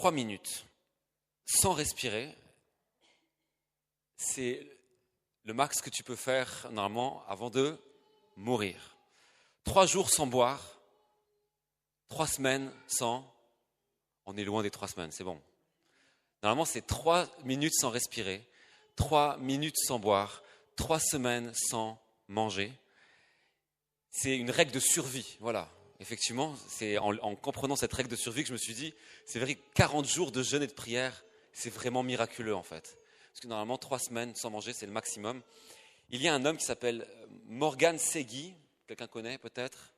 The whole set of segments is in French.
3 minutes sans respirer, c'est le max que tu peux faire normalement avant de mourir. 3 jours sans boire, 3 semaines sans... On est loin des 3 semaines, c'est bon. Normalement, c'est 3 minutes sans respirer, 3 minutes sans boire, 3 semaines sans manger. C'est une règle de survie, voilà. Effectivement, c'est en comprenant cette règle de survie que je me suis dit, c'est vrai que 40 jours de jeûne et de prière, c'est vraiment miraculeux en fait. Parce que normalement, 3 semaines sans manger, c'est le maximum. Il y a un homme qui s'appelle Morgan Segui, quelqu'un connaît peut-être ?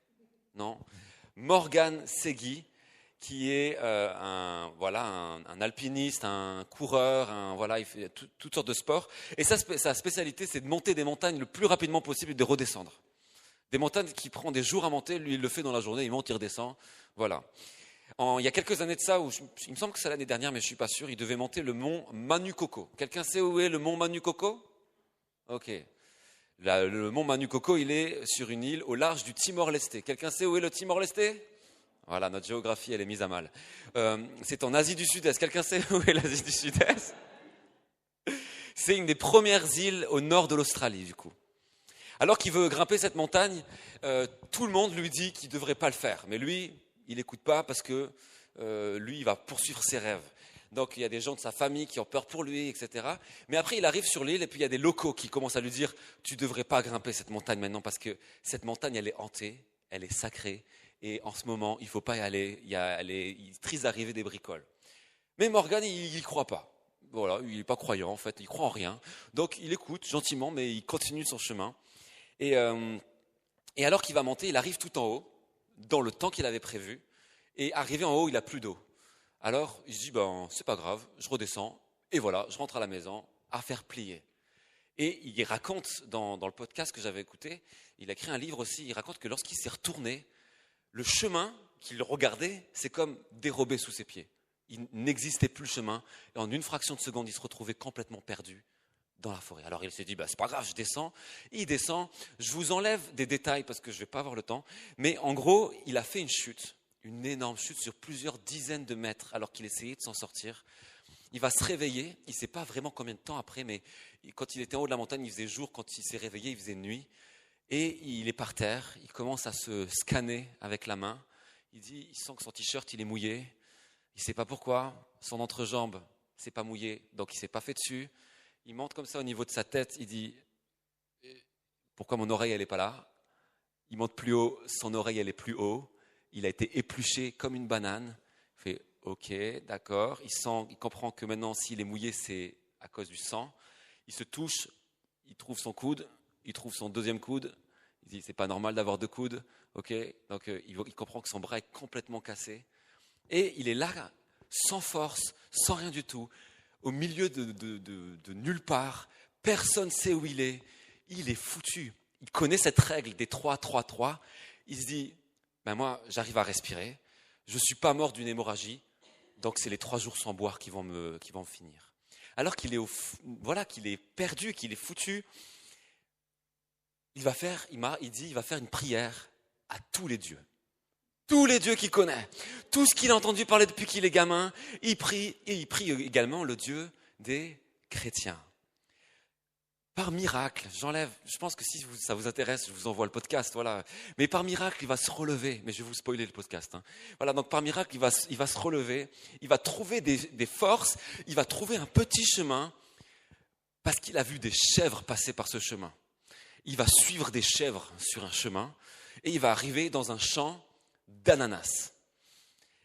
Non ? Morgan Segui, qui est un alpiniste, un coureur, il fait toutes sortes de sports. Et sa spécialité, c'est de monter des montagnes le plus rapidement possible et de redescendre. Des montagnes qui prend des jours à monter, lui il le fait dans la journée, il monte, il redescend, voilà. Il y a quelques années de ça, il me semble que c'est l'année dernière, mais je ne suis pas sûr, il devait monter le mont Manukoko. Quelqu'un sait où est le mont Manukoko ? Ok. Le mont Manukoko, il est sur une île au large du Timor-Leste. Quelqu'un sait où est le Timor-Leste ? Voilà, notre géographie, elle est mise à mal. C'est en Asie du Sud-Est. Quelqu'un sait où est l'Asie du Sud-Est ? C'est une des premières îles au nord de l'Australie, du coup. Alors qu'il veut grimper cette montagne, tout le monde lui dit qu'il ne devrait pas le faire. Mais lui, il n'écoute pas parce que lui, il va poursuivre ses rêves. Donc il y a des gens de sa famille qui ont peur pour lui, etc. Mais après, il arrive sur l'île et puis il y a des locaux qui commencent à lui dire « Tu ne devrais pas grimper cette montagne maintenant parce que cette montagne, elle est hantée, elle est sacrée. Et en ce moment, il ne faut pas y aller, il risque d'arriver des bricoles. » Mais Morgan, il n'y croit pas. Voilà, il n'est pas croyant en fait, il ne croit en rien. Donc il écoute gentiment, mais il continue son chemin. Et alors qu'il va monter, il arrive tout en haut, dans le temps qu'il avait prévu. Et arrivé en haut, il n'a plus d'eau. Alors il se dit, c'est pas grave, je redescends. Et voilà, je rentre à la maison, à faire plier. Et il raconte dans le podcast que j'avais écouté, il a écrit un livre aussi, il raconte que lorsqu'il s'est retourné, le chemin qu'il regardait, c'est comme dérobé sous ses pieds. Il n'existait plus le chemin. Et en une fraction de seconde, il se retrouvait complètement perdu dans la forêt. Alors il s'est dit, c'est pas grave, je descends. Il descend, je vous enlève des détails parce que je ne vais pas avoir le temps. Mais en gros, il a fait une chute, une énorme chute sur plusieurs dizaines de mètres alors qu'il essayait de s'en sortir. Il va se réveiller, il ne sait pas vraiment combien de temps après, mais quand il était en haut de la montagne, il faisait jour, quand il s'est réveillé, il faisait nuit. Et il est par terre, il commence à se scanner avec la main. Il sent que son t-shirt il est mouillé, il ne sait pas pourquoi, son entrejambe c'est pas mouillé, donc il ne s'est pas fait dessus. Il monte comme ça au niveau de sa tête, il dit « Pourquoi mon oreille elle n'est pas là ?» Il monte plus haut, son oreille elle est plus haut. Il a été épluché comme une banane. Il fait « Ok, d'accord ». Il comprend que maintenant s'il est mouillé c'est à cause du sang. Il se touche, il trouve son coude, il trouve son deuxième coude. Il dit « C'est pas normal d'avoir 2 coudes ». Ok, donc il comprend que son bras est complètement cassé. Et il est là, sans force, sans rien du tout. Au milieu de nulle part, personne ne sait où il est foutu. Il connaît cette règle des 3, 3, 3. Il se dit, moi j'arrive à respirer, je ne suis pas mort d'une hémorragie, donc c'est les 3 jours sans boire qui vont me finir. Alors qu'il est perdu, qu'il est foutu, il va faire une prière à tous les dieux. Tous les dieux qu'il connaît, tout ce qu'il a entendu parler depuis qu'il est gamin, il prie, et il prie également le Dieu des chrétiens. Par miracle, je pense que si ça vous intéresse, je vous envoie le podcast, voilà. Mais par miracle, il va se relever, mais je vais vous spoiler le podcast. Voilà, donc par miracle, il va se relever, il va trouver des forces, il va trouver un petit chemin, parce qu'il a vu des chèvres passer par ce chemin. Il va suivre des chèvres sur un chemin, et il va arriver dans un champ d'ananas.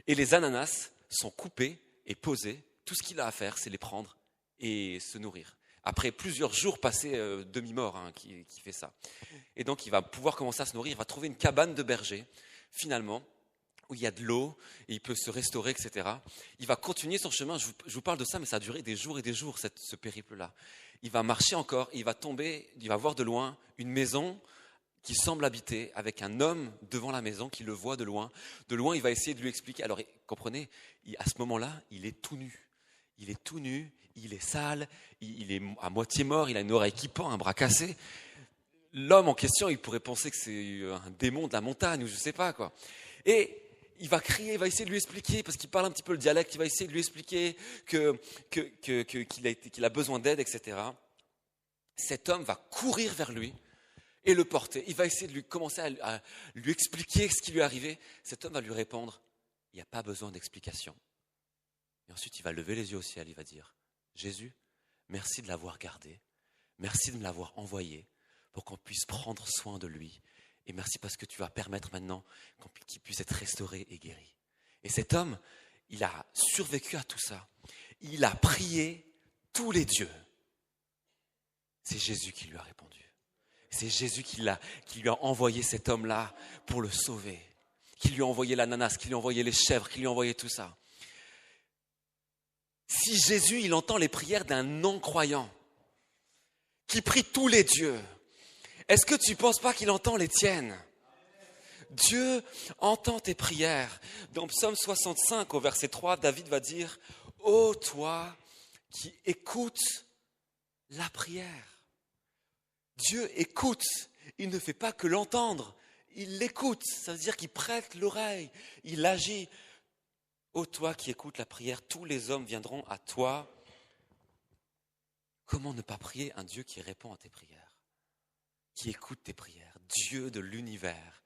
Et les ananas sont coupés et posés. Tout ce qu'il a à faire, c'est les prendre et se nourrir. Après plusieurs jours passés demi-mort, qui fait ça. Et donc, il va pouvoir commencer à se nourrir. Il va trouver une cabane de berger, finalement, où il y a de l'eau et il peut se restaurer, etc. Il va continuer son chemin. Je vous parle de ça, mais ça a duré des jours et des jours, ce périple-là. Il va marcher encore et il va voir de loin une maison qui semble habiter avec un homme devant la maison qui le voit de loin. De loin, il va essayer de lui expliquer. Alors, comprenez, à ce moment-là, il est tout nu. Il est tout nu, il est sale, il est à moitié mort, il a une oreille qui pend, un bras cassé. L'homme en question, il pourrait penser que c'est un démon de la montagne ou je ne sais pas quoi. Et il va crier, il va essayer de lui expliquer, parce qu'il parle un petit peu le dialecte, il va essayer de lui expliquer qu'il a besoin d'aide, etc. Cet homme va courir vers lui et le porter. Il va essayer de commencer à lui expliquer ce qui lui est arrivé. Cet homme va lui répondre, il n'y a pas besoin d'explication. Et ensuite, il va lever les yeux au ciel, il va dire, Jésus, merci de l'avoir gardé, merci de me l'avoir envoyé pour qu'on puisse prendre soin de lui. Et merci parce que tu vas permettre maintenant qu'il puisse être restauré et guéri. Et cet homme, il a survécu à tout ça. Il a prié tous les dieux. C'est Jésus qui lui a répondu. C'est Jésus qui lui a envoyé cet homme-là pour le sauver. Qui lui a envoyé l'ananas, qui lui a envoyé les chèvres, qui lui a envoyé tout ça. Si Jésus, il entend les prières d'un non-croyant, qui prie tous les dieux, est-ce que tu ne penses pas qu'il entend les tiennes? Dieu entend tes prières. Dans Psaume 65, au verset 3, David va dire, « Ô toi qui écoutes la prière ». Dieu écoute, il ne fait pas que l'entendre, il l'écoute, ça veut dire qu'il prête l'oreille, il agit. « Ô toi qui écoutes la prière, tous les hommes viendront à toi ». Comment ne pas prier un Dieu qui répond à tes prières? Qui écoute tes prières, Dieu de l'univers,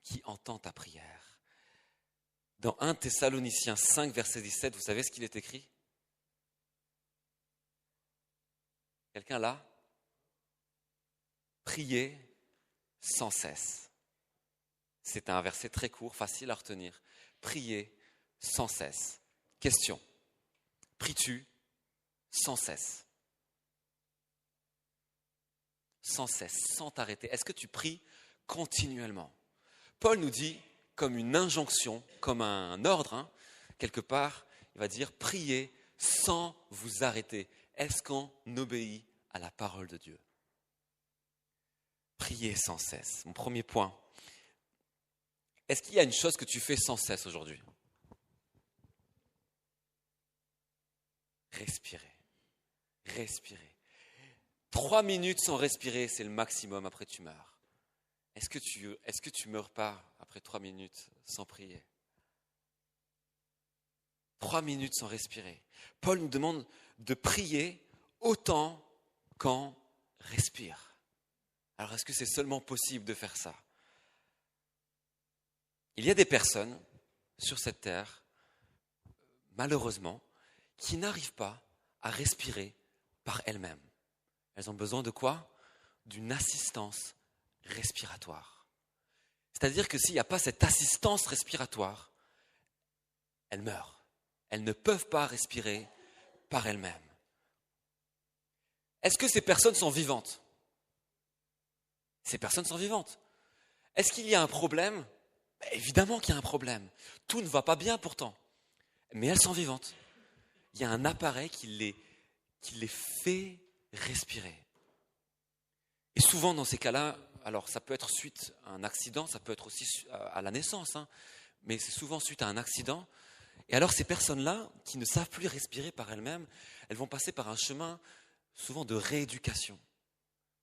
qui entend ta prière. Dans 1 Thessaloniciens 5, verset 17, vous savez ce qu'il est écrit? Quelqu'un là? Priez sans cesse. C'est un verset très court, facile à retenir. Priez sans cesse. Question. Pries-tu sans cesse? Sans cesse, sans t'arrêter. Est-ce que tu pries continuellement? Paul nous dit, comme une injonction, comme un ordre, quelque part, il va dire, priez sans vous arrêter. Est-ce qu'on obéit à la parole de Dieu? Priez sans cesse. Mon premier point. Est-ce qu'il y a une chose que tu fais sans cesse aujourd'hui? Respirer. Respirer. 3 minutes sans respirer, c'est le maximum, après tu meurs. Est-ce que tu meurs pas après 3 minutes sans prier? 3 minutes sans respirer. Paul nous demande de prier autant qu'on respire. Alors est-ce que c'est seulement possible de faire ça? Il y a des personnes sur cette terre, malheureusement, qui n'arrivent pas à respirer par elles-mêmes. Elles ont besoin de quoi? D'une assistance respiratoire. C'est-à-dire que s'il n'y a pas cette assistance respiratoire, elles meurent. Elles ne peuvent pas respirer par elles-mêmes. Est-ce que ces personnes sont vivantes? Ces personnes sont vivantes. Est-ce qu'il y a un problème? Évidemment qu'il y a un problème. Tout ne va pas bien pourtant. Mais elles sont vivantes. Il y a un appareil qui les fait respirer. Et souvent dans ces cas-là, alors ça peut être suite à un accident, ça peut être aussi à la naissance, mais c'est souvent suite à un accident. Et alors ces personnes-là, qui ne savent plus respirer par elles-mêmes, elles vont passer par un chemin souvent de rééducation,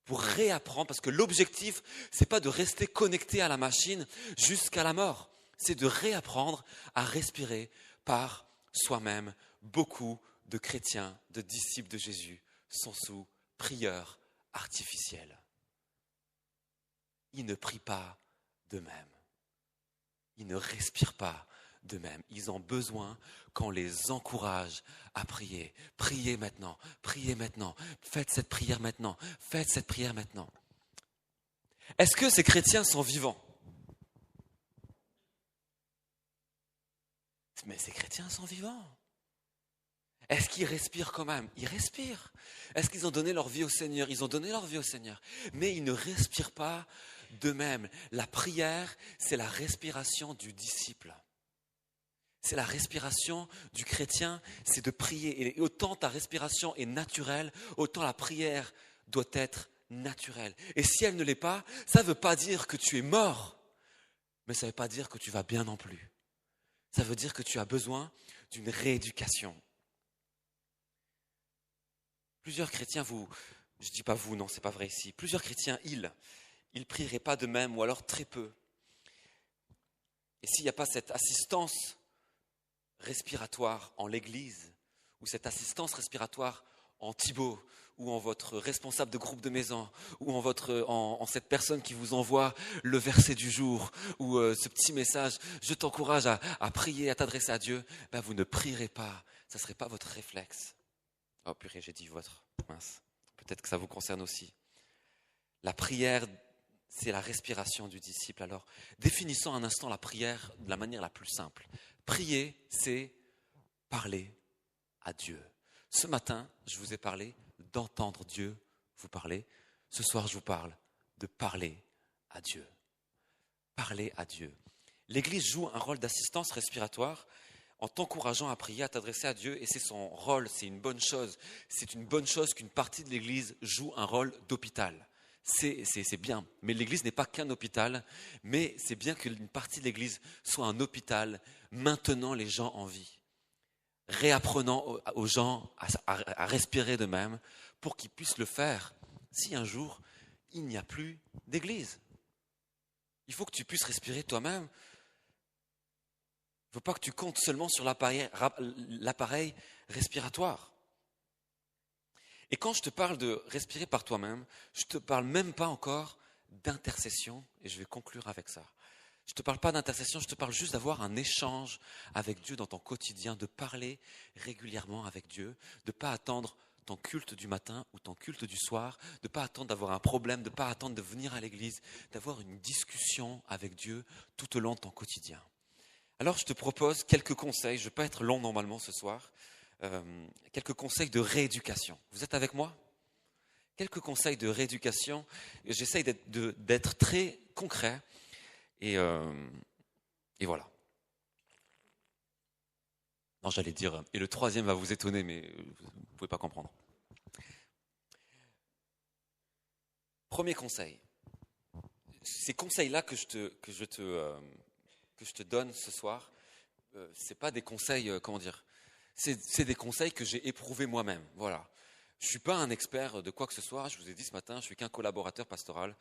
pour réapprendre, parce que l'objectif, c'est pas de rester connecté à la machine jusqu'à la mort, c'est de réapprendre à respirer par soi-même. Beaucoup de chrétiens, de disciples de Jésus, sont sous prière artificielle. Ils ne prient pas d'eux-mêmes. Ils ne respirent pas d'eux-mêmes. Ils ont besoin qu'on les encourage à prier. Priez maintenant, faites cette prière maintenant, faites cette prière maintenant. Est-ce que ces chrétiens sont vivants? Mais ces chrétiens sont vivants. Est-ce qu'ils respirent quand même? Ils respirent. Est-ce qu'ils ont donné leur vie au Seigneur? Ils ont donné leur vie au Seigneur. Mais ils ne respirent pas d'eux-mêmes. La prière, c'est la respiration du disciple. C'est la respiration du chrétien, c'est de prier. Et autant ta respiration est naturelle, autant la prière doit être naturelle. Et si elle ne l'est pas, ça ne veut pas dire que tu es mort, mais ça ne veut pas dire que tu vas bien non plus. Ça veut dire que tu as besoin d'une rééducation. Plusieurs chrétiens, je ne dis pas vous, non, c'est pas vrai ici. Plusieurs chrétiens, ils prieraient pas d'eux-mêmes ou alors très peu. Et s'il n'y a pas cette assistance respiratoire en l'église, ou cette assistance respiratoire en Thibaut, ou en votre responsable de groupe de maison, ou en cette personne qui vous envoie le verset du jour, ou ce petit message, je t'encourage à prier, à t'adresser à Dieu, ben vous ne prierez pas, ça ne serait pas votre réflexe. Oh purée, j'ai dit votre, mince, peut-être que ça vous concerne aussi. La prière, c'est la respiration du disciple. Alors, définissons un instant la prière de la manière la plus simple. Prier, c'est parler à Dieu. Ce matin, je vous ai parlé d'entendre Dieu vous parler. Ce soir, je vous parle de parler à Dieu. Parler à Dieu. L'Église joue un rôle d'assistance respiratoire en t'encourageant à prier, à t'adresser à Dieu, et c'est son rôle, c'est une bonne chose. C'est une bonne chose qu'une partie de l'Église joue un rôle d'hôpital. C'est bien, mais l'Église n'est pas qu'un hôpital, mais c'est bien qu'une partie de l'Église soit un hôpital maintenant les gens en vie, réapprenant aux gens à respirer d'eux-mêmes pour qu'ils puissent le faire si un jour il n'y a plus d'Église. Il faut que tu puisses respirer toi-même. Il ne faut pas que tu comptes seulement sur l'appareil respiratoire. Et quand je te parle de respirer par toi-même, je ne te parle même pas encore d'intercession, et je vais conclure avec ça. Je ne te parle pas d'intercession, je te parle juste d'avoir un échange avec Dieu dans ton quotidien, de parler régulièrement avec Dieu, de ne pas attendre ton culte du matin ou ton culte du soir, de ne pas attendre d'avoir un problème, de ne pas attendre de venir à l'église, d'avoir une discussion avec Dieu tout au long de ton quotidien. Alors je te propose quelques conseils, je ne vais pas être long normalement ce soir, quelques conseils de rééducation. Vous êtes avec moi ? Quelques conseils de rééducation. J'essaye d'être très concret et voilà. Non, j'allais dire, et le troisième va vous étonner, mais vous ne pouvez pas comprendre. Premier conseil. Ces conseils-là que je te donne ce soir, c'est pas des conseils, comment dire, c'est des conseils que j'ai éprouvés moi-même. Voilà. Je ne suis pas un expert de quoi que ce soit. Je vous ai dit ce matin, je ne suis qu'un collaborateur pastoral.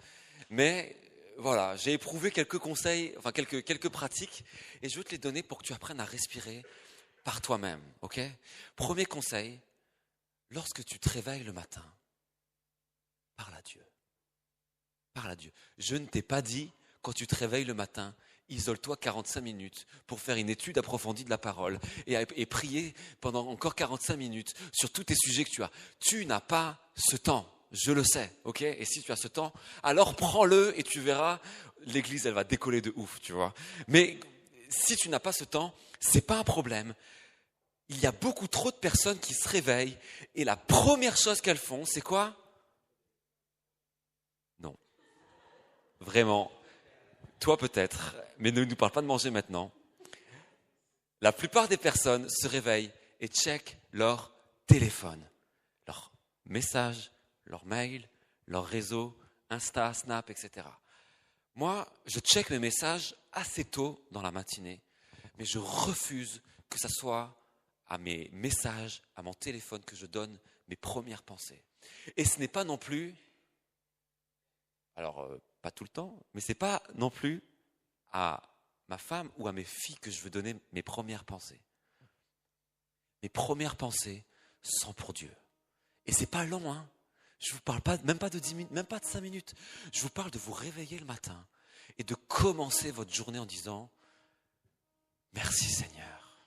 Mais voilà, j'ai éprouvé quelques conseils, enfin quelques pratiques, et je veux te les donner pour que tu apprennes à respirer par toi-même. Ok ? Premier conseil, lorsque tu te réveilles le matin, parle à Dieu. Parle à Dieu. Je ne t'ai pas dit, quand tu te réveilles le matin, isole-toi 45 minutes pour faire une étude approfondie de la parole et prier pendant encore 45 minutes sur tous tes sujets que tu as. Tu n'as pas ce temps, je le sais, ok ? Et si tu as ce temps, alors prends-le et tu verras, l'église, elle va décoller de ouf, tu vois. Mais si tu n'as pas ce temps, c'est pas un problème. Il y a beaucoup trop de personnes qui se réveillent et la première chose qu'elles font, c'est quoi ? Non. Vraiment. Toi peut-être, mais ne nous parle pas de manger maintenant. La plupart des personnes se réveillent et checkent leur téléphone, leurs messages, leurs mails, leurs réseaux, Insta, Snap, etc. Moi, je check mes messages assez tôt dans la matinée, mais je refuse que ça soit à mes messages, à mon téléphone que je donne mes premières pensées. Et ce n'est pas non plus, alors pas tout le temps, mais ce n'est pas non plus à ma femme ou à mes filles que je veux donner mes premières pensées. Mes premières pensées sont pour Dieu. Et c'est pas long, hein. Je vous parle pas, même pas de 10 minutes, même pas de 5 minutes. Je vous parle de vous réveiller le matin et de commencer votre journée en disant « Merci Seigneur,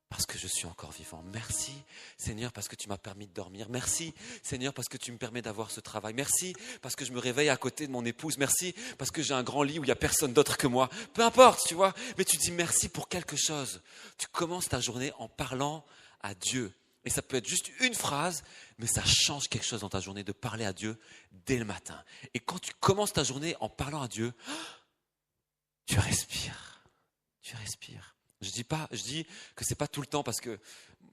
parce que je suis encore vivant. Merci Seigneur, parce que tu m'as permis de dormir. Merci Seigneur, parce que tu me permets d'avoir ce travail. Merci parce que je me réveille à côté de mon épouse. Merci parce que j'ai un grand lit où il n'y a personne d'autre que moi. Peu importe, tu vois, mais tu dis merci pour quelque chose. Tu commences ta journée en parlant à Dieu. Et ça peut être juste une phrase, mais ça change quelque chose dans ta journée de parler à Dieu dès le matin. Et quand tu commences ta journée en parlant à Dieu, tu respires. Tu respires. Je dis que c'est pas tout le temps parce que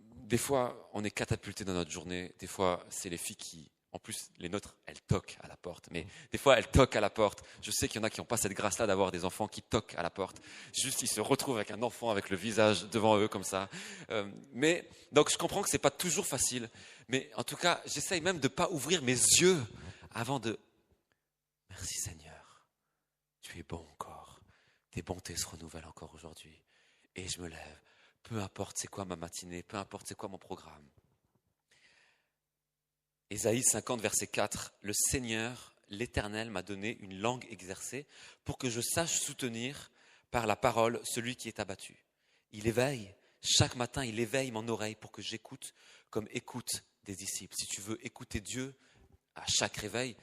des fois, on est catapulté dans notre journée. Des fois, c'est les filles qui, en plus, les nôtres, elles toquent à la porte. Mais des fois, elles toquent à la porte. Je sais qu'il y en a qui n'ont pas cette grâce-là d'avoir des enfants qui toquent à la porte. Juste, ils se retrouvent avec un enfant avec le visage devant eux comme ça. Mais donc, je comprends que c'est pas toujours facile. Mais en tout cas, j'essaye même de pas ouvrir mes yeux avant de. Merci Seigneur, tu es bon encore. tes bontés se renouvellent encore aujourd'hui. Et je me lève, peu importe c'est quoi ma matinée, peu importe c'est quoi mon programme. Ésaïe 50, verset 4, « Le Seigneur, l'Éternel, m'a donné une langue exercée pour que je sache soutenir par la parole celui qui est abattu. Il éveille, chaque matin, il éveille mon oreille pour que j'écoute comme écoute des disciples. » Si tu veux écouter Dieu à chaque réveil,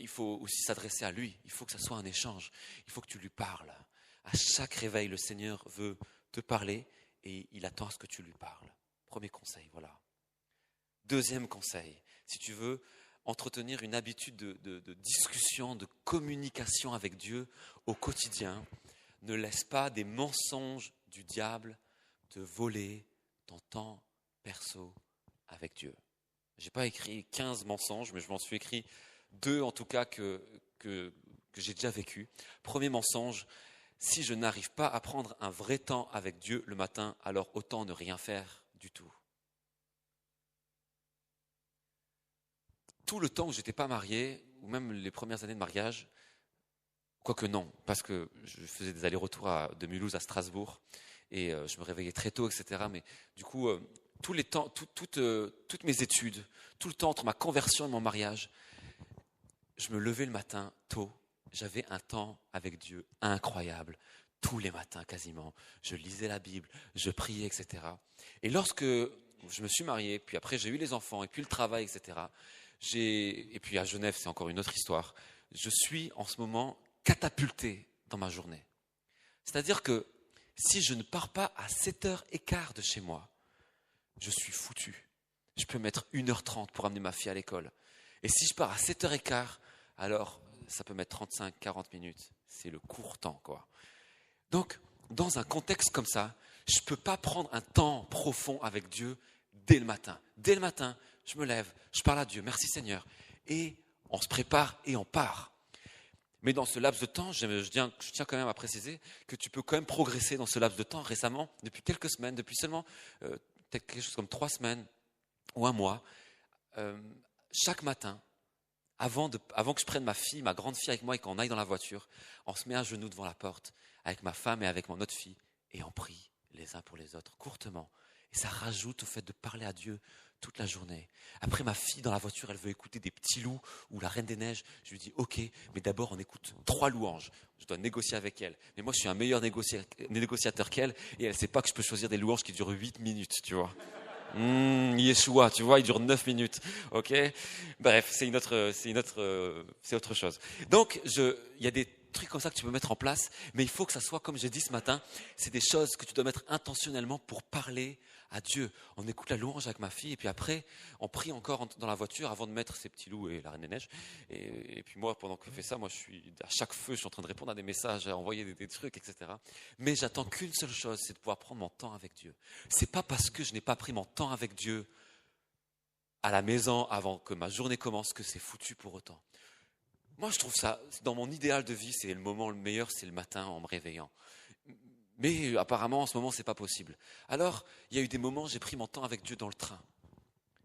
il faut aussi s'adresser à lui. Il faut que ça soit un échange. Il faut que tu lui parles. À chaque réveil, le Seigneur veut te parler et il attend à ce que tu lui parles. Premier conseil, voilà. Deuxième conseil, si tu veux entretenir une habitude de discussion, de communication avec Dieu au quotidien, ne laisse pas des mensonges du diable te voler ton temps perso avec Dieu. Je n'ai pas écrit 15 mensonges, mais je m'en suis écrit 2 en tout cas que j'ai déjà vécu. Premier mensonge, si je n'arrive pas à prendre un vrai temps avec Dieu le matin, alors autant ne rien faire du tout. Tout le temps où je n'étais pas marié, ou même les premières années de mariage, quoique non, parce que je faisais des allers-retours de Mulhouse à Strasbourg, et je me réveillais très tôt, etc. Mais du coup, tous les temps, toutes mes études, tout le temps entre ma conversion et mon mariage, je me levais le matin tôt, j'avais un temps avec Dieu incroyable, tous les matins quasiment. Je lisais la Bible, je priais, etc. Et lorsque je me suis marié, puis après j'ai eu les enfants, et puis le travail, etc., et puis à Genève, c'est encore une autre histoire, je suis en ce moment catapulté dans ma journée. C'est-à-dire que si je ne pars pas à 7h15 de chez moi, je suis foutu. Je peux mettre 1h30 pour amener ma fille à l'école. Et si je pars à 7h15, alors ça peut mettre 35-40 minutes. C'est le court temps, quoi. Donc, dans un contexte comme ça, je ne peux pas prendre un temps profond avec Dieu dès le matin. Dès le matin, je me lève, je parle à Dieu, merci Seigneur. Et on se prépare et on part. Mais dans ce laps de temps, je tiens quand même à préciser que tu peux quand même progresser dans ce laps de temps. Récemment, depuis quelques semaines, depuis seulement peut-être quelque chose comme 3 semaines ou un mois, chaque matin, avant que je prenne ma fille, ma grande fille avec moi et qu'on aille dans la voiture, on se met à genoux devant la porte avec ma femme et avec mon autre fille et on prie les uns pour les autres, courtement. Et ça rajoute au fait de parler à Dieu toute la journée. Après, ma fille dans la voiture, elle veut écouter des petits loups ou la Reine des Neiges. Je lui dis, ok, mais d'abord on écoute 3 louanges. Je dois négocier avec elle. Mais moi, je suis un meilleur négociateur qu'elle et elle ne sait pas que je peux choisir des louanges qui durent 8 minutes, tu vois. Yeshua, tu vois, il dure 9 minutes, ok. Bref, c'est autre chose. Donc, il y a des trucs comme ça que tu peux mettre en place, mais il faut que ça soit, comme j'ai dit ce matin, c'est des choses que tu dois mettre intentionnellement pour parler à Dieu. On écoute la louange avec ma fille, et puis après, on prie encore dans la voiture avant de mettre ces petits loups et la Reine des Neiges. Et puis moi, pendant que je fais ça, moi, à chaque feu, je suis en train de répondre à des messages, à envoyer des trucs, etc. Mais j'attends qu'une seule chose, c'est de pouvoir prendre mon temps avec Dieu. C'est pas parce que je n'ai pas pris mon temps avec Dieu à la maison avant que ma journée commence que c'est foutu pour autant. Moi, je trouve ça, dans mon idéal de vie, c'est le moment le meilleur, c'est le matin en me réveillant. Mais apparemment, en ce moment, c'est pas possible. Alors, il y a eu des moments, j'ai pris mon temps avec Dieu dans le train.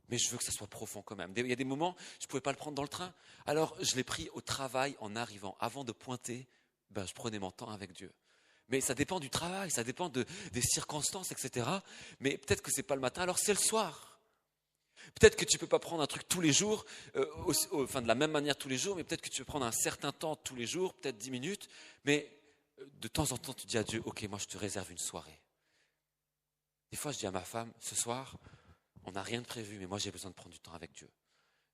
Mais je veux que ça soit profond quand même. Il y a des moments, je ne pouvais pas le prendre dans le train. Alors, je l'ai pris au travail en arrivant. Avant de pointer, je prenais mon temps avec Dieu. Mais ça dépend du travail, ça dépend des circonstances, etc. Mais peut-être que ce n'est pas le matin, alors c'est le soir. Peut-être que tu ne peux pas prendre un truc tous les jours, de la même manière tous les jours, mais peut-être que tu peux prendre un certain temps tous les jours, peut-être 10 minutes, mais de temps en temps, tu dis à Dieu, ok, moi je te réserve une soirée. Des fois, je dis à ma femme, ce soir, on n'a rien de prévu, mais moi j'ai besoin de prendre du temps avec Dieu.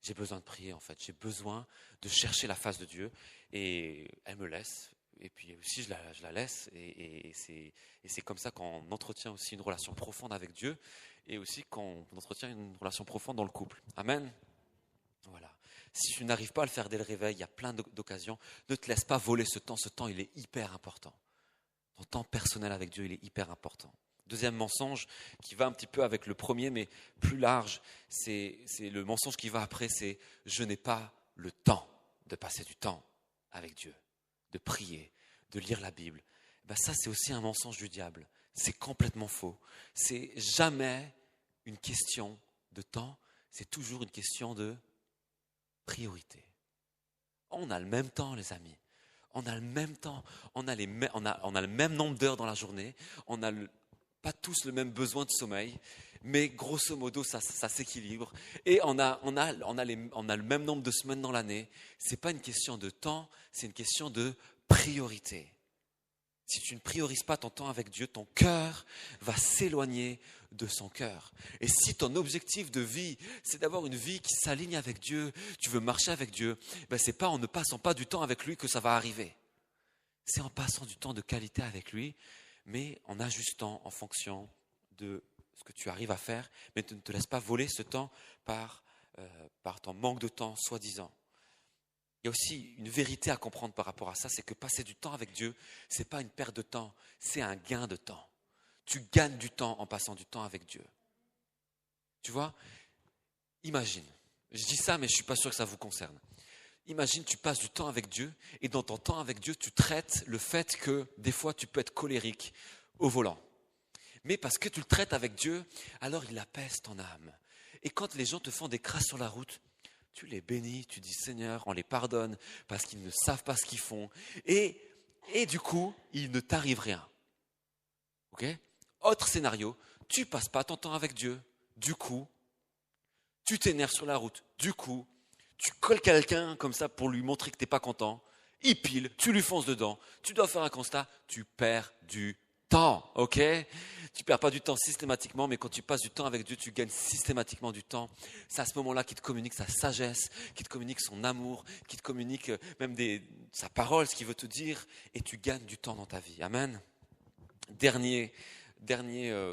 J'ai besoin de prier en fait, j'ai besoin de chercher la face de Dieu, et elle me laisse. Et puis aussi, je la laisse, et c'est comme ça qu'on entretient aussi une relation profonde avec Dieu, et aussi qu'on entretient une relation profonde dans le couple. Amen. Voilà. Si tu n'arrives pas à le faire dès le réveil, il y a plein d'occasions. Ne te laisse pas voler ce temps. Ce temps, il est hyper important. Ton temps personnel avec Dieu, il est hyper important. Deuxième mensonge qui va un petit peu avec le premier, mais plus large, c'est le mensonge qui va après, c'est « je n'ai pas le temps de passer du temps avec Dieu ». De prier, de lire la Bible, ça c'est aussi un mensonge du diable. C'est complètement faux. C'est jamais une question de temps, c'est toujours une question de priorité. On a le même temps, les amis. On a le même temps, on a le même nombre d'heures dans la journée, on n'a pas tous le même besoin de sommeil, mais grosso modo, ça s'équilibre. Et on a le même nombre de semaines dans l'année. Ce n'est pas une question de temps, c'est une question de priorité. Si tu ne priorises pas ton temps avec Dieu, ton cœur va s'éloigner de son cœur. Et si ton objectif de vie, c'est d'avoir une vie qui s'aligne avec Dieu, tu veux marcher avec Dieu, ben c'est pas en ne passant pas du temps avec lui que ça va arriver. C'est en passant du temps de qualité avec lui, mais en ajustant en fonction de ce que tu arrives à faire, mais ne te laisse pas voler ce temps par ton manque de temps, soi-disant. Il y a aussi une vérité à comprendre par rapport à ça, c'est que passer du temps avec Dieu, ce n'est pas une perte de temps, c'est un gain de temps. Tu gagnes du temps en passant du temps avec Dieu. Tu vois, imagine, je dis ça mais je ne suis pas sûr que ça vous concerne. Imagine, tu passes du temps avec Dieu et dans ton temps avec Dieu, tu traites le fait que des fois tu peux être colérique au volant. Mais parce que tu le traites avec Dieu, alors il apaise ton âme. Et quand les gens te font des crasses sur la route, tu les bénis, tu dis Seigneur, on les pardonne parce qu'ils ne savent pas ce qu'ils font. Et du coup, il ne t'arrive rien. Ok ? Autre scénario, tu passes pas ton temps avec Dieu. Du coup, tu t'énerves sur la route. Du coup, tu colles quelqu'un comme ça pour lui montrer que tu n'es pas content. Il pile, tu lui fonces dedans. Tu dois faire un constat, tu perds du temps, ok ? Tu perds pas du temps systématiquement, mais quand tu passes du temps avec Dieu, tu gagnes systématiquement du temps. C'est à ce moment-là qu'il te communique sa sagesse, qu'il te communique son amour, qu'il te communique même sa parole, ce qu'il veut te dire, et tu gagnes du temps dans ta vie. Amen. Dernier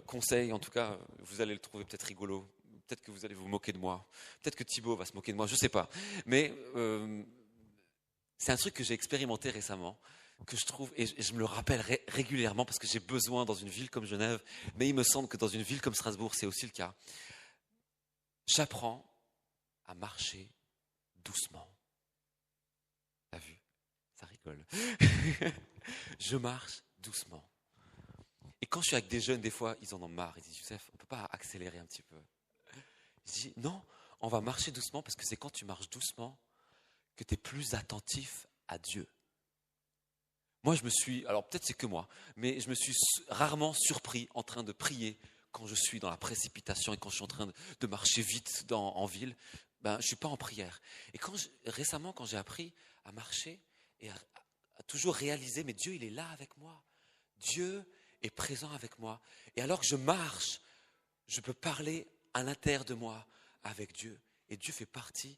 conseil, en tout cas, vous allez le trouver peut-être rigolo. Peut-être que vous allez vous moquer de moi. Peut-être que Thibaut va se moquer de moi, je ne sais pas. Mais c'est un truc que j'ai expérimenté récemment, que je trouve, et je me le rappelle régulièrement parce que j'ai besoin dans une ville comme Genève, mais il me semble que dans une ville comme Strasbourg, c'est aussi le cas. J'apprends à marcher doucement. T'as vu ? Ça rigole. Je marche doucement. Et quand je suis avec des jeunes, des fois, ils en ont marre. Ils disent, Youssef, on ne peut pas accélérer un petit peu. Je dis, non, on va marcher doucement parce que c'est quand tu marches doucement que tu es plus attentif à Dieu. Moi, alors peut-être c'est que moi, mais je me suis rarement surpris en train de prier quand je suis dans la précipitation et quand je suis en train de marcher vite en ville. Je ne suis pas en prière. Et récemment, quand j'ai appris à marcher et à toujours réaliser, mais Dieu, il est là avec moi. Dieu est présent avec moi. Et alors que je marche, je peux parler à l'intérieur de moi avec Dieu. Et Dieu fait partie.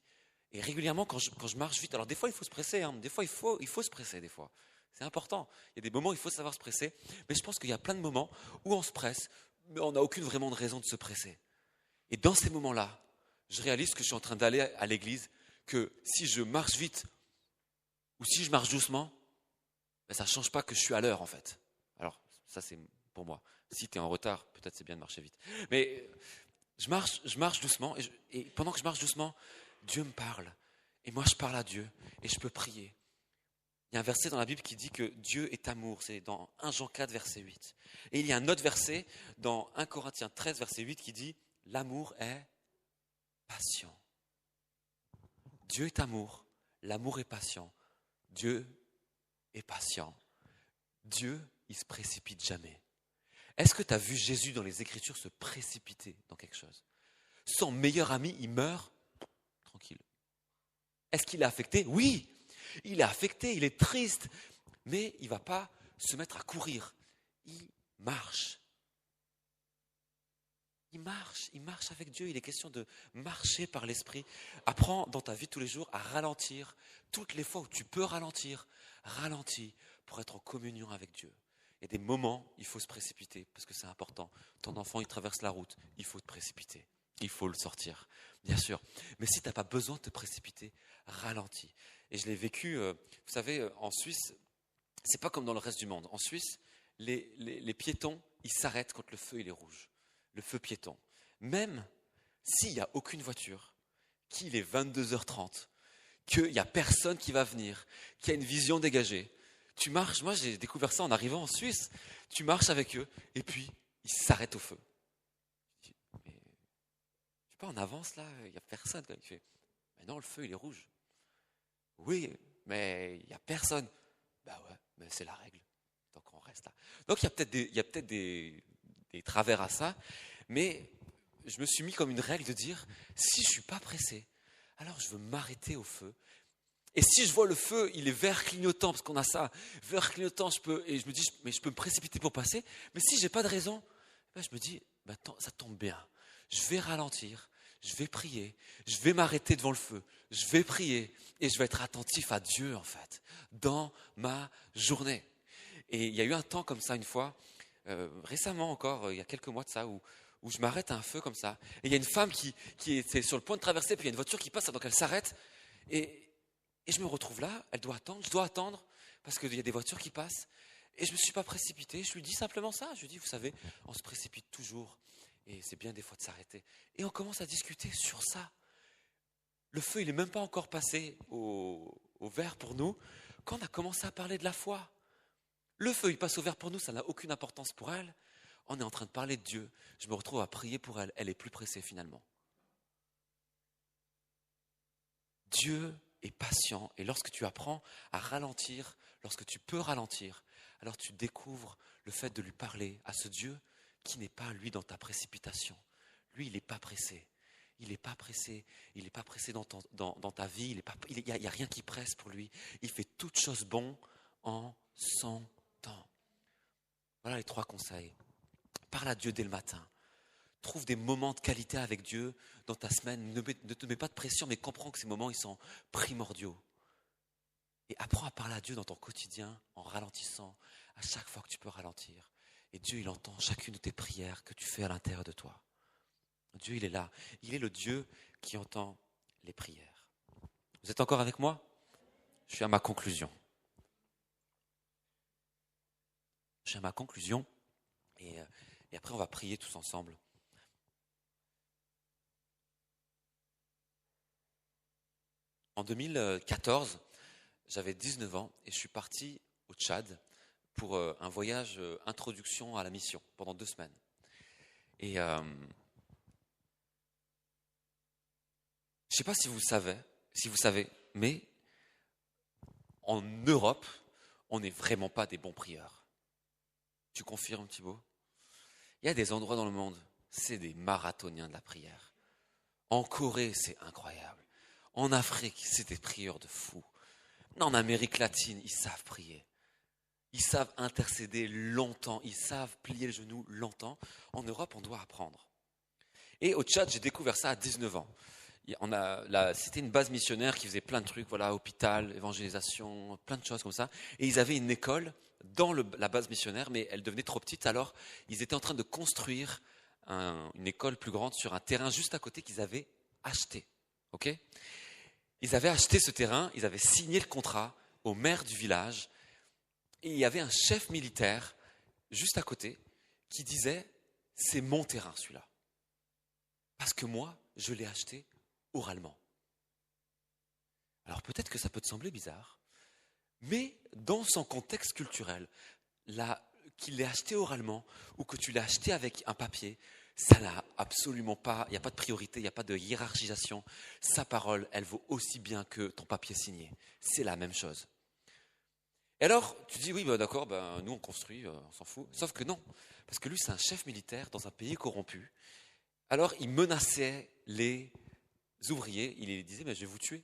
Et régulièrement, quand je marche vite, alors des fois, il faut se presser. Des fois, il faut se presser, des fois. C'est important. Il y a des moments où il faut savoir se presser. Mais je pense qu'il y a plein de moments où on se presse, mais on n'a aucune vraiment de raison de se presser. Et dans ces moments-là, je réalise que je suis en train d'aller à l'église, que si je marche vite ou si je marche doucement, ça ne change pas que je suis à l'heure, en fait. Alors, ça, c'est pour moi. Si tu es en retard, peut-être c'est bien de marcher vite. Mais je marche doucement, et pendant que je marche doucement, Dieu me parle. Et moi, je parle à Dieu, et je peux prier. Il y a un verset dans la Bible qui dit que Dieu est amour. C'est dans 1 Jean 4, verset 8. Et il y a un autre verset dans 1 Corinthiens 13, verset 8 qui dit « L'amour est patient ». Dieu est amour, l'amour est patient. Dieu est patient. Dieu, il ne se précipite jamais. Est-ce que tu as vu Jésus dans les Écritures se précipiter dans quelque chose ? Son meilleur ami, il meurt, tranquille. Est-ce qu'il est affecté ? Oui, il est affecté, il est triste, mais il ne va pas se mettre à courir. Il marche. Il marche avec Dieu. Il est question de marcher par l'Esprit. Apprends dans ta vie de tous les jours à ralentir. Toutes les fois où tu peux ralentir, ralentis pour être en communion avec Dieu. Il y a des moments, il faut se précipiter parce que c'est important. Ton enfant, il traverse la route, il faut te précipiter. Il faut le sortir, bien sûr. Mais si tu n'as pas besoin de te précipiter, ralentis. Et je l'ai vécu, vous savez, en Suisse, c'est pas comme dans le reste du monde. En Suisse, les piétons, ils s'arrêtent quand le feu il est rouge. Le feu piéton. Même s'il n'y a aucune voiture, qu'il est 22h30, qu'il n'y a personne qui va venir, qu'il y a une vision dégagée, tu marches, moi j'ai découvert ça en arrivant en Suisse, tu marches avec eux et puis ils s'arrêtent au feu. Je dis, mais je suis pas en avance là, il n'y a personne. Il fait, mais non, le feu il est rouge. Oui, mais il n'y a personne. Ben ouais, mais c'est la règle. Donc on reste là. Donc il y a peut-être des travers à ça, mais je me suis mis comme une règle de dire, si je suis pas pressé, alors je veux m'arrêter au feu. Et si je vois le feu, il est vert clignotant, parce qu'on a ça, vert clignotant, et je me dis, mais je peux me précipiter pour passer. Mais si j'ai pas de raison, ben je me dis, ben, ça tombe bien. Je vais ralentir, je vais prier, je vais m'arrêter devant le feu, je vais prier, et je vais être attentif à Dieu, en fait, dans ma journée. Et il y a eu un temps comme ça une fois, récemment encore, il y a quelques mois de ça, où je m'arrête à un feu comme ça. Et il y a une femme qui était sur le point de traverser, puis il y a une voiture qui passe, donc elle s'arrête. Et je me retrouve là, elle doit attendre, je dois attendre, parce qu'il y a des voitures qui passent. Et je ne me suis pas précipité, je lui dis simplement ça. Je lui dis, vous savez, on se précipite toujours. Et c'est bien des fois de s'arrêter. Et on commence à discuter sur ça. Le feu, il n'est même pas encore passé au vert pour nous, quand on a commencé à parler de la foi. Le feu, il passe au vert pour nous, ça n'a aucune importance pour elle. On est en train de parler de Dieu. Je me retrouve à prier pour elle. Elle est plus pressée finalement. Dieu est patient, et lorsque tu apprends à ralentir, lorsque tu peux ralentir, alors tu découvres le fait de lui parler à ce Dieu qui n'est pas lui dans ta précipitation. Lui, il n'est pas pressé. Il n'est pas pressé. Il n'est pas pressé dans ta vie. Il n'y a rien qui presse pour lui. Il fait toutes choses bonnes en son temps. Voilà les 3 conseils. Parle à Dieu dès le matin. Trouve des moments de qualité avec Dieu dans ta semaine. Ne te mets pas de pression, mais comprends que ces moments, ils sont primordiaux. Et apprends à parler à Dieu dans ton quotidien en ralentissant à chaque fois que tu peux ralentir. Et Dieu, il entend chacune de tes prières que tu fais à l'intérieur de toi. Dieu, il est là. Il est le Dieu qui entend les prières. Vous êtes encore avec moi? Je suis à ma conclusion. Et après, on va prier tous ensemble. En 2014, j'avais 19 ans et je suis parti au Tchad pour un voyage introduction à la mission pendant 2 semaines. Et je ne sais pas si vous savez, mais en Europe, on n'est vraiment pas des bons prieurs. Tu confirmes, Thibaut? Il y a des endroits dans le monde, c'est des marathoniens de la prière. En Corée, c'est incroyable. En Afrique, c'est des prieurs de fous. En Amérique latine, ils savent prier. Ils savent intercéder longtemps. Ils savent plier le genou longtemps. En Europe, on doit apprendre. Et au Tchad, j'ai découvert ça à 19 ans. C'était une base missionnaire qui faisait plein de trucs, voilà, hôpital, évangélisation, plein de choses comme ça. Et ils avaient une école dans la base missionnaire, mais elle devenait trop petite. Alors, ils étaient en train de construire une école plus grande sur un terrain juste à côté qu'ils avaient acheté. Ok ? Ils avaient acheté ce terrain, ils avaient signé le contrat au maire du village, et il y avait un chef militaire juste à côté qui disait « c'est mon terrain celui-là, parce que moi, je l'ai acheté oralement ». Alors peut-être que ça peut te sembler bizarre, mais dans son contexte culturel, qu'il l'ait acheté oralement ou que tu l'aies acheté avec un papier, ça n'a absolument pas, il n'y a pas de priorité, il n'y a pas de hiérarchisation. Sa parole, elle vaut aussi bien que ton papier signé. C'est la même chose. Et alors, tu dis, oui, d'accord, nous on construit, on s'en fout. Sauf que non, parce que lui, c'est un chef militaire dans un pays corrompu. Alors, il menaçait les ouvriers, il les disait, mais je vais vous tuer.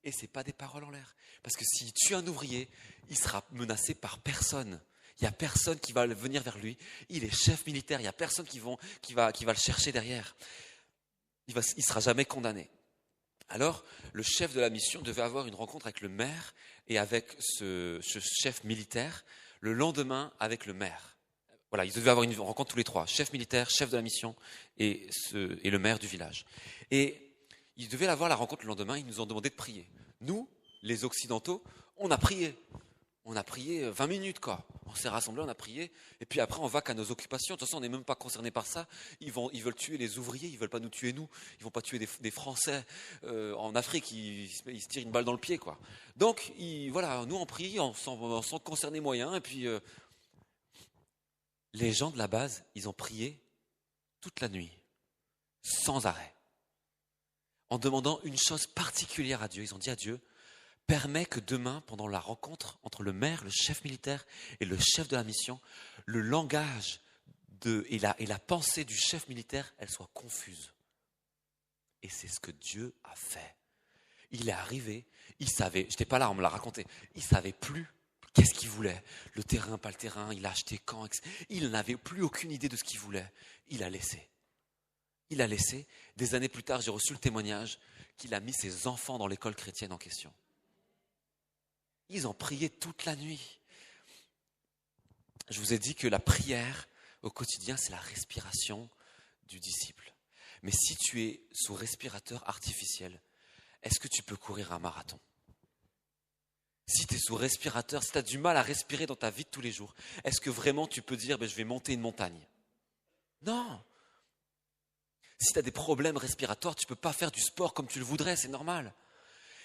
Et ce n'est pas des paroles en l'air. Parce que s'il tue un ouvrier, il sera menacé par personne. Il n'y a personne qui va venir vers lui. Il est chef militaire, il n'y a personne qui va le chercher derrière. Il ne sera jamais condamné. Alors, le chef de la mission devait avoir une rencontre avec le maire et avec ce chef militaire le lendemain avec le maire. Voilà, ils devaient avoir une rencontre tous les 3, chef militaire, chef de la mission et le maire du village. Et ils devaient avoir la rencontre le lendemain, ils nous ont demandé de prier. Nous, les Occidentaux, on a prié. On a prié 20 minutes, quoi. On s'est rassemblés, on a prié, et puis après on va qu'à nos occupations. De toute façon, on n'est même pas concernés par ça. Ils veulent tuer les ouvriers, ils veulent pas nous tuer nous. Ils vont pas tuer des Français en Afrique. Ils se tirent une balle dans le pied, quoi. Donc, voilà, nous on prie, on s'en concernés moyens, et puis les gens de la base, ils ont prié toute la nuit, sans arrêt, en demandant une chose particulière à Dieu. Ils ont dit à Dieu, permet que demain, pendant la rencontre entre le maire, le chef militaire et le chef de la mission, le langage et la pensée du chef militaire, elle soit confuse. Et c'est ce que Dieu a fait. Il est arrivé, il savait, j'étais pas là, on me l'a raconté, il savait plus qu'est-ce qu'il voulait. Le terrain, pas le terrain, il a acheté quand, etc. Il n'avait plus aucune idée de ce qu'il voulait. Il a laissé. Il a laissé. Des années plus tard, j'ai reçu le témoignage qu'il a mis ses enfants dans l'école chrétienne en question. Ils ont prié toute la nuit. Je vous ai dit que la prière au quotidien, c'est la respiration du disciple. Mais si tu es sous respirateur artificiel, est-ce que tu peux courir un marathon? Si tu es sous respirateur, si tu as du mal à respirer dans ta vie de tous les jours, est-ce que vraiment tu peux dire je vais monter une montagne? Non. Si tu as des problèmes respiratoires, tu ne peux pas faire du sport comme tu le voudrais, c'est normal.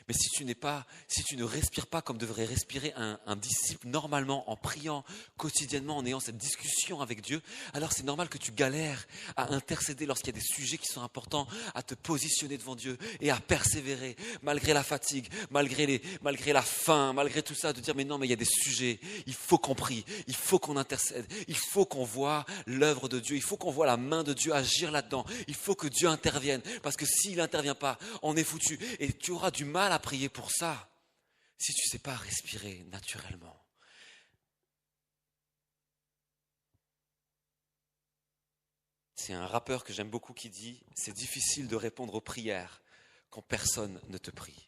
Mais si tu ne respires pas comme devrait respirer un disciple normalement, en priant quotidiennement, en ayant cette discussion avec Dieu, alors c'est normal que tu galères à intercéder lorsqu'il y a des sujets qui sont importants, à te positionner devant Dieu et à persévérer, malgré la fatigue, malgré la faim, malgré tout ça, de dire mais non, mais il y a des sujets, il faut qu'on prie, il faut qu'on intercède, il faut qu'on voit l'œuvre de Dieu, il faut qu'on voit la main de Dieu agir là-dedans, il faut que Dieu intervienne, parce que s'il n'intervient pas, on est foutu, et tu auras du mal à prier pour ça, si tu ne sais pas respirer naturellement. C'est un rappeur que j'aime beaucoup qui dit « C'est difficile de répondre aux prières quand personne ne te prie. »